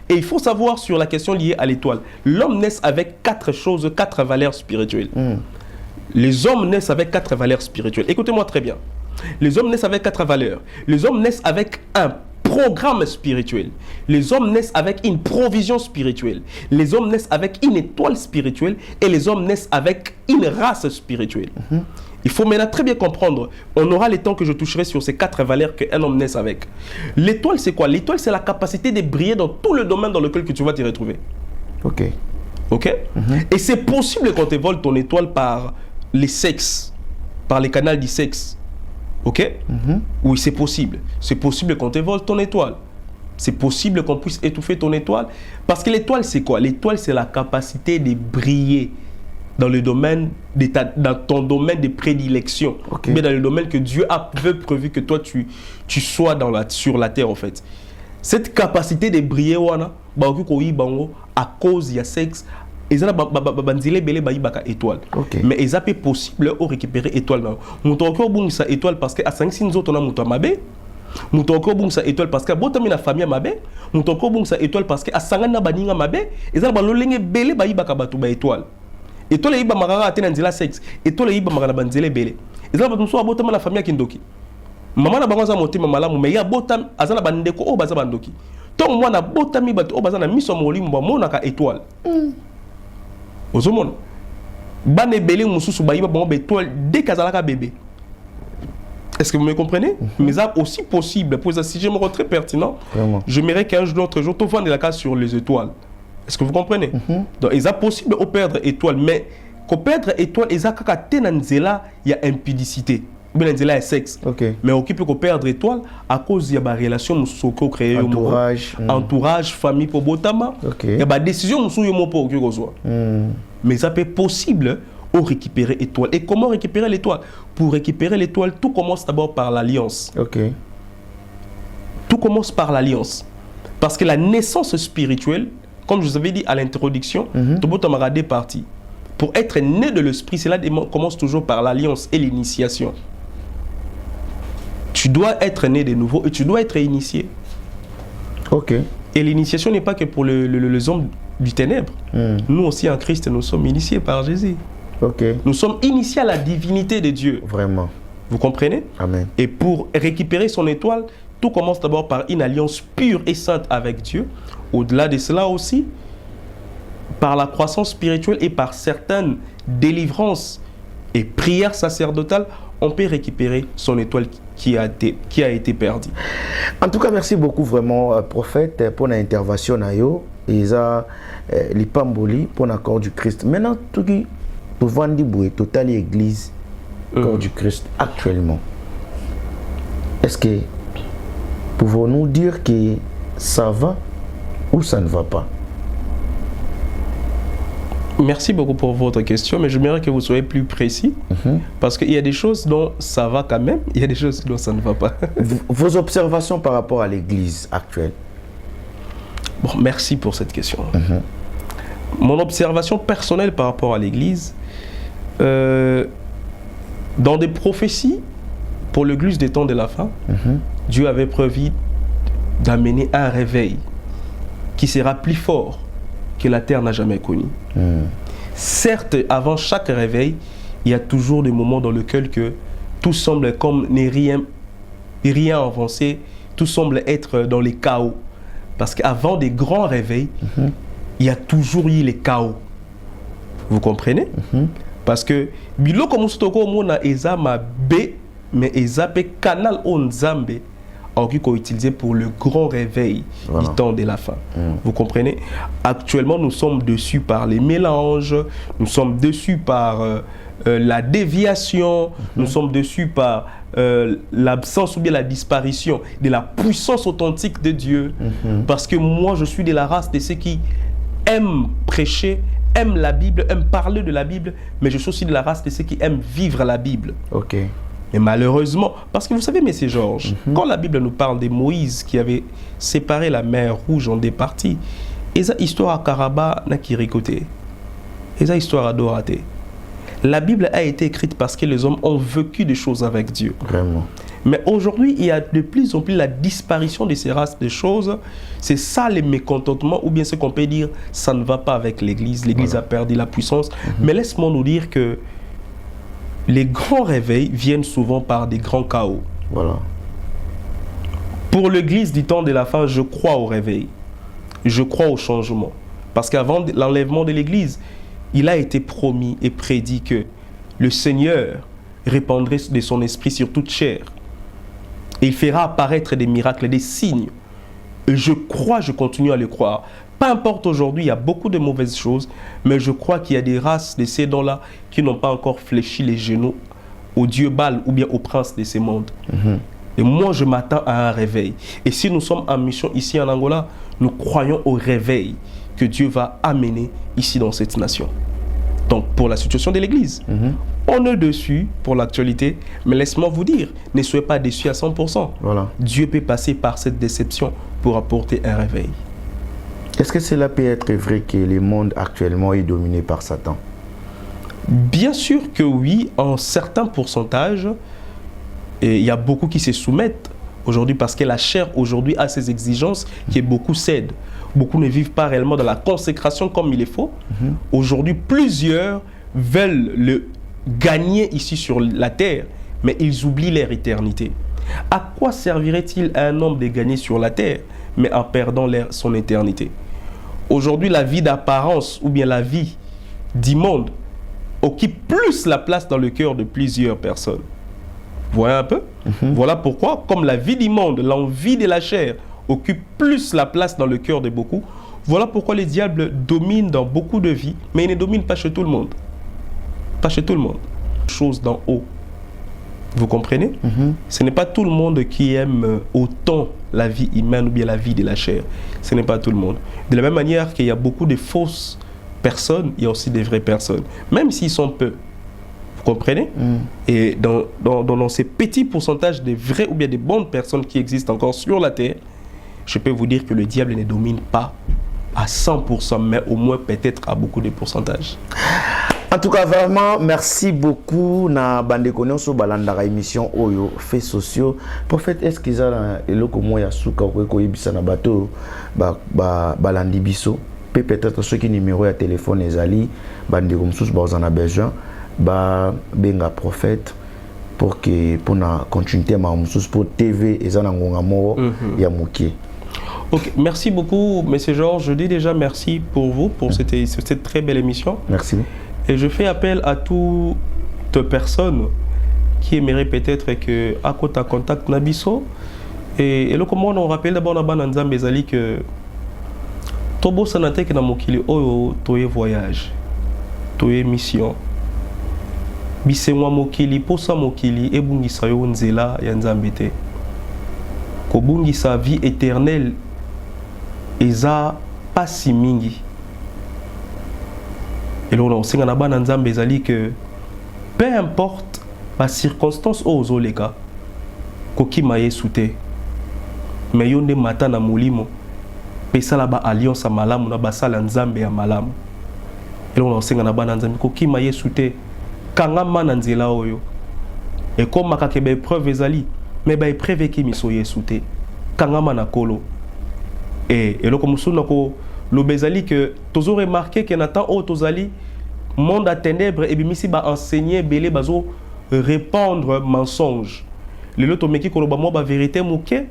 Et il faut savoir sur la question liée à l'étoile. L'homme naît avec 4 choses, 4 valeurs spirituelles. Les hommes naissent avec 4 valeurs spirituelles. Écoutez-moi très bien. Les hommes naissent avec 4 valeurs. Les hommes naissent avec un programme spirituel. Les hommes naissent avec une provision spirituelle. Les hommes naissent avec une étoile spirituelle. Et les hommes naissent avec une race spirituelle. Il faut maintenant très bien comprendre. On aura le temps que je toucherai sur ces 4 valeurs qu'un homme naît avec. L'étoile, c'est quoi? L'étoile, c'est la capacité de briller dans tout le domaine dans lequel que tu vas t'y retrouver. Ok. Ok? Et c'est possible qu'on te vole ton étoile par les sexes, par les canaux du sexe. Ok? Oui, c'est possible. C'est possible qu'on te vole ton étoile. C'est possible qu'on puisse étouffer ton étoile. Parce que l'étoile, c'est quoi? L'étoile, c'est la capacité de briller dans le domaine dans ton domaine de prédilection. Mais dans le domaine que Dieu a prévu que toi, tu sois sur la terre, en fait. Cette capacité de briller, à cause du sexe, ils ont étoile. Mais ils ont possible de récupérer étoile. Nous avons une étoile parce que à 5 6 autres on a mabé. Nous avons une étoile parce que botami na famille mabé. Nous avons une étoile parce que à sangana baninga mabé. Ils ont balolenge belé bayi bakabatu ba étoile. Étoile yiba magara atena nzila sexe. Étoile yiba magana banzele belé. Ils ont batumuso botama na famille kindoki. Maman na bango za motema malamu mais ya botam azana bandeko o baza bandoki. Tant moi na botami bato o baza na miso molimbo monaka étoile. Ozomona bane belé mususu bayiba bango étoile dès kazalaka bébé. Est-ce que vous me comprenez? Mais ça aussi possible pour ça si je me rends très pertinent. J'aimerais qu'un autre jour tout vendre la case sur les étoiles. Est-ce que vous comprenez? Donc il est possible de perdre étoile mais qu'on perdre étoile il y a tenanzela il y a impudicité. Bien là sexe. Mais on peut perdre étoile à cause il y a des relations soko créer entourage famille pour botama. Il y a des décisions sou yo pour que soit. Mais ça peut possible au récupérer étoile. Et comment récupérer l'étoile? Pour récupérer l'étoile, tout commence d'abord par l'alliance. Tout commence par l'alliance. Parce que la naissance spirituelle, comme je vous avais dit à l'introduction, tout le monde a des parties. Pour être né de l'esprit, cela commence toujours par l'alliance et l'initiation. Tu dois être né de nouveau et tu dois être initié. Et l'initiation n'est pas que pour les hommes du ténèbre. Nous aussi en Christ, nous sommes initiés par Jésus. Nous sommes initiés à la divinité de Dieu. Vraiment. Vous comprenez? Amen. Et pour récupérer son étoile, tout commence d'abord par une alliance pure et sainte avec Dieu. Au-delà de cela aussi, par la croissance spirituelle et par certaines délivrances et prières sacerdotales, on peut récupérer son étoile qui a été perdue. En tout cas, merci beaucoup vraiment, prophète, pour l'intervention. Et ça, l'ipamboli pour l'accord du Christ. Maintenant, tout qui pour vendre total église, corps du Christ actuellement. Est-ce que pouvons-nous dire que ça va ou ça ne va pas? Merci beaucoup pour votre question, mais j'aimerais que vous soyez plus précis, parce qu'il y a des choses dont ça va quand même, il y a des choses dont ça ne va pas. Vos observations par rapport à l'église actuelle? Bon, merci pour cette question. Mon observation personnelle par rapport à l'église, dans des prophéties pour l'église des temps de la fin, Dieu avait prévu d'amener un réveil qui sera plus fort que la terre n'a jamais connu. Certes, avant chaque réveil, il y a toujours des moments dans lesquels que tout semble comme n'est rien avancé, tout semble être dans les chaos. Parce qu'avant des grands réveils, il y a toujours eu les chaos. Vous comprenez? Parce que bilo comme sotoko mona ezama B, mais ezapé canal on zambe qu'on utilisé pour le grand réveil du temps de la fin. Vous comprenez? Actuellement, nous sommes dessus par les mélanges, nous sommes dessus par la déviation, nous sommes dessus par l'absence ou bien la disparition de la puissance authentique de Dieu. Parce que moi, je suis de la race de ceux qui aiment prêcher, aiment la Bible, aiment parler de la Bible, mais je suis aussi de la race de ceux qui aiment vivre la Bible. Mais malheureusement, parce que vous savez, Messieurs Georges, quand la Bible nous parle de Moïse qui avait séparé la mer Rouge en deux parties, Et ça, histoire à Karaba, n'a qui récolté. Et ça, histoire à Doraté. La Bible a été écrite parce que les hommes ont vécu des choses avec Dieu. Vraiment. Mais aujourd'hui, il y a de plus en plus la disparition de ces races de choses. C'est ça les mécontentements, ou bien ce qu'on peut dire, ça ne va pas avec l'Église. L'Église a perdu la puissance. Mais laisse-moi nous dire que les grands réveils viennent souvent par des grands chaos. Voilà. Pour l'Église du temps de la fin, je crois au réveil. Je crois au changement. Parce qu'avant l'enlèvement de l'Église, il a été promis et prédit que le Seigneur répandrait de son esprit sur toute chair. Et il fera apparaître des miracles, des signes. Et je crois, je continue à le croire. Peu importe aujourd'hui, il y a beaucoup de mauvaises choses, mais je crois qu'il y a des races de ces dons-là qui n'ont pas encore fléchi les genoux au dieu Baal ou bien au prince de ces mondes. Et moi, je m'attends à un réveil. Et si nous sommes en mission ici en Angola, nous croyons au réveil que Dieu va amener ici dans cette nation. Donc, pour la situation de l'Église, on est dessus pour l'actualité, mais laisse-moi vous dire, ne soyez pas déçus à 100%. Voilà. Dieu peut passer par cette déception pour apporter un réveil. Est-ce que cela peut être vrai que le monde actuellement est dominé par Satan? Bien sûr que oui, en certains pourcentages, et il y a beaucoup qui se soumettent aujourd'hui parce que la chair aujourd'hui a ses exigences qui beaucoup cèdent. Beaucoup ne vivent pas réellement dans la consécration comme il est faut. Aujourd'hui, plusieurs veulent le gagner ici sur la terre, mais ils oublient leur éternité. À quoi servirait-il à un homme de gagner sur la terre, mais en perdant son éternité? Aujourd'hui, la vie d'apparence ou bien la vie du monde occupe plus la place dans le cœur de plusieurs personnes. Vous voyez un peu? Voilà pourquoi, comme la vie du monde, l'envie de la chair occupe plus la place dans le cœur de beaucoup, voilà pourquoi les diables dominent dans beaucoup de vies, mais ils ne dominent pas chez tout le monde. Pas chez tout le monde. Chose d'en haut. Vous comprenez? Ce n'est pas tout le monde qui aime autant la vie humaine ou bien la vie de la chair. Ce n'est pas tout le monde. De la même manière qu'il y a beaucoup de fausses personnes, il y a aussi des vraies personnes. Même s'ils sont peu. Vous comprenez? Et dans ces petits pourcentages de vraies ou bien de bonnes personnes qui existent encore sur la terre, je peux vous dire que le diable ne domine pas à 100%, mais au moins peut-être à beaucoup de pourcentages. En tout cas, vraiment, merci beaucoup na bande konyoso balandaka émission Oyo Faits sociaux. Prophète, est-ce qu'ils ont eloko moya suka ko yebisa na bato balandi biso? Peut-être ceux qui numéro ya téléphone ezali bande comme sous bazana besoin benga prophète pour que pour na continuité ma sous pour TV ezana ngonga mo ya mukie. Ok, merci beaucoup, Monsieur Georges. Je dis déjà merci pour vous, pour cette très belle émission. Merci. Et je fais appel à toute personne qui aimerait peut-être que à côté à contact Nabiso. Et le comment on rappelle d'abord na bananza bezali que tobo sanate que na mokili oyo toye voyage, toye mission. Bisenwa mokili posa mokili ebungisa yo nzela ya nzambe te. Kobungisa vie éternelle eza pasi mingi. Et là, on a que peu importe la circonstance aux oleka, koki maye souté, mais yonde mata na mulimo, pesa la ba alliance à malamu na basala nzambe ya malamu. Et là, on a koki maye souté, kanga mananzela oyo. Et comme makakebe épreuve ezali, mais ba épreuve ki misoye souté, kanga manakolo. Et là, comme ça, le bezali que toujours remarqué que Nathan o tozali monde à ténèbres et bimisi ba enseigner belé bazo répandre mensonge. Le loto meki ko ba mo ba vérité moké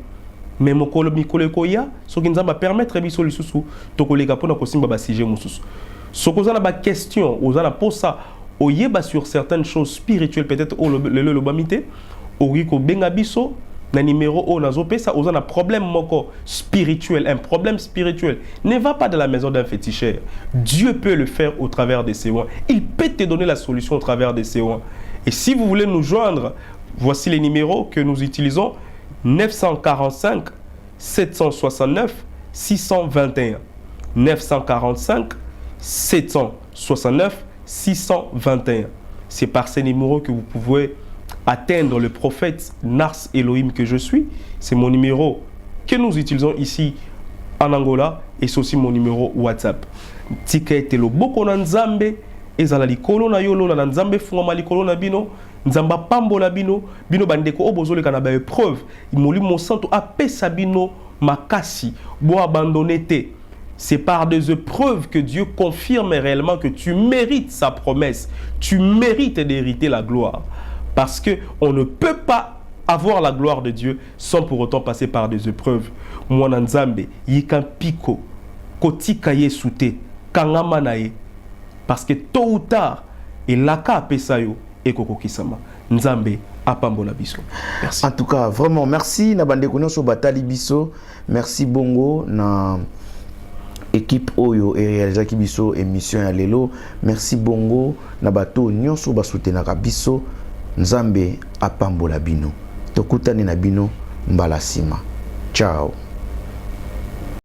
mais mokolo mikolo koya so kinzamba permettre biso lisusu to koleka pona ko simba ba sujet mususu. So kozana ba question ozana pour ça oyeba sur certaines choses spirituelles peut-être o le bamité o ko benga biso na numéro o nazo pesa oza na problème moko spirituel, un problème spirituel, ne va pas de la maison d'un féticheur. Dieu peut le faire au travers de ses oins. Il peut te donner la solution au travers de ses oins. Et si vous voulez nous joindre, voici les numéros que nous utilisons: 945 769 621. 945 769 621. C'est par ces numéros que vous pouvez atteindre le prophète Nars Elohim que je suis. C'est mon numéro que nous utilisons ici en Angola et c'est aussi mon numéro WhatsApp. Tika ete loboko na nzambe ezala likolo na yo na nzambe fungama likolo na bino nzamba pambola bino bino bandeko obozoleka na ba épreuve molimo santo apesa bino makasi bo abandonner te. C'est par des épreuves que Dieu confirme réellement que tu mérites sa promesse. Tu mérites d'hériter la gloire. Parce qu'on ne peut pas avoir la gloire de Dieu sans pour autant passer par des épreuves. Mwana nzambe, yikan piko, kotika yesute, kangama nae. Parce que tôt ou tard, et laka apesayo, et koko kisama. Nzambe, apambola biso. Merci. En tout cas, vraiment, merci. Na bande konyo batali biso. Merci bongo na équipe Oyo et réalisaki biso émission ya lelo. Merci bongo na bato nyonso basutenaka biso. Nzambe apambola bino. Tokutane na bino mbala sima. Ciao.